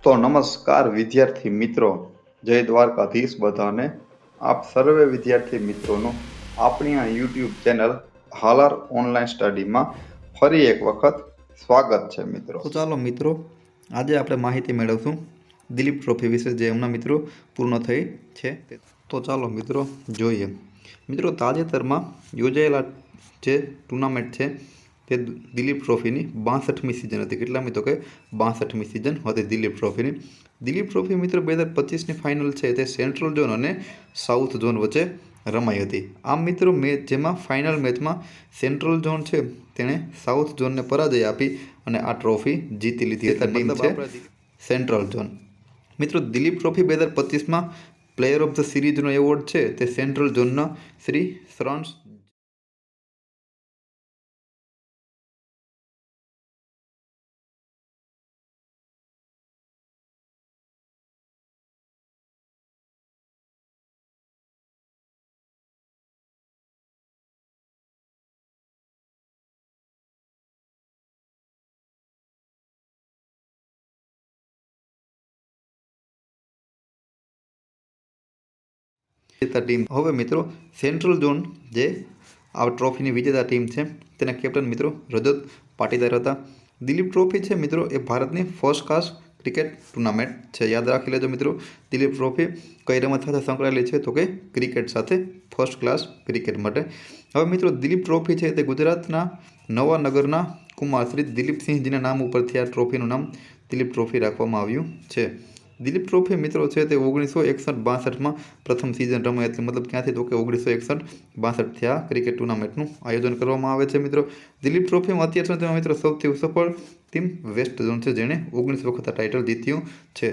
તો નમસ્કાર વિદ્યાર્થી મિત્રો, જય દ્વારકાધીશ બધાને. આપ સર્વે વિદ્યાર્થી મિત્રોનું આપણી આ યુટ્યુબ ચેનલ હાલાર ઓનલાઈન સ્ટડીમાં ફરી એક વખત સ્વાગત છે મિત્રો. તો ચાલો મિત્રો, આજે આપણે માહિતી મેળવશું દિલીપ ટ્રોફી વિશે, જે હમણાં મિત્રો પૂર્ણ થઈ છે. તો ચાલો મિત્રો જોઈએ. મિત્રો, તાજેતરમાં યોજાયેલા જે ટુર્નામેન્ટ છે તે દિલીપ ટ્રોફીની 62મી સિઝન હતી. કેટલામી? તો કે 62મી સિઝન હતી દિલીપ ટ્રોફીની. દિલીપ ટ્રોફી મિત્રો 2025ની ફાઇનલ છે તે સેન્ટ્રલ ઝોન અને સાઉથ ઝોન વચ્ચે રમાઈ હતી. આમ મિત્રો જેમાં ફાઇનલ મેચમાં સેન્ટ્રલ ઝોન છે તેણે સાઉથ ઝોનને પરાજય આપી અને આ ટ્રોફી જીતી લીધી હતી. ટીમ છે સેન્ટ્રલ ઝોન. મિત્રો, દિલીપ ટ્રોફી 2025માં પ્લેયર ઓફ ધ સિરીઝનો એવોર્ડ છે તે સેન્ટ્રલ ઝોનના શ્રી શ્રન્સ ટીમ. હવે મિત્રો, સેન્ટ્રલ ઝોન જે આ ટ્રોફીની વિજેતા ટીમ છે તેના કેપ્ટન મિત્રો રજત પાટીદાર હતા. દિલીપ ટ્રોફી છે મિત્રો એ ભારતની ફર્સ્ટ ક્લાસ ક્રિકેટ ટુર્નામેન્ટ છે. યાદ રાખી લેજો મિત્રો, દિલીપ ટ્રોફી કઈ રમત સાથે સંકળાયેલી છે તો કે ક્રિકેટ સાથે, ફર્સ્ટ ક્લાસ ક્રિકેટ માટે. હવે મિત્રો, દિલીપ ટ્રોફી છે તે ગુજરાતના નવાનગરના કુમાર શ્રી દિલીપસિંહજીના નામ ઉપરથી આ ટ્રોફીનું નામ દિલીપ ટ્રોફી રાખવામાં આવ્યું છે. દિલીપ ટ્રોફી મિત્રો છે તે 1961-62માં પ્રથમ સિઝન રમાઈ હતી. મતલબ ક્યાંથી? તો કે 1961-62થી આ ક્રિકેટ ટુર્નામેન્ટનું આયોજન કરવામાં આવે છે મિત્રો. દિલીપ ટ્રોફીમાં અત્યાર સુધીમાં મિત્રો સૌથી સફળ ટીમ વેસ્ટ ઝોન છે, જેણે 19 વખત આ ટાઇટલ જીત્યું છે.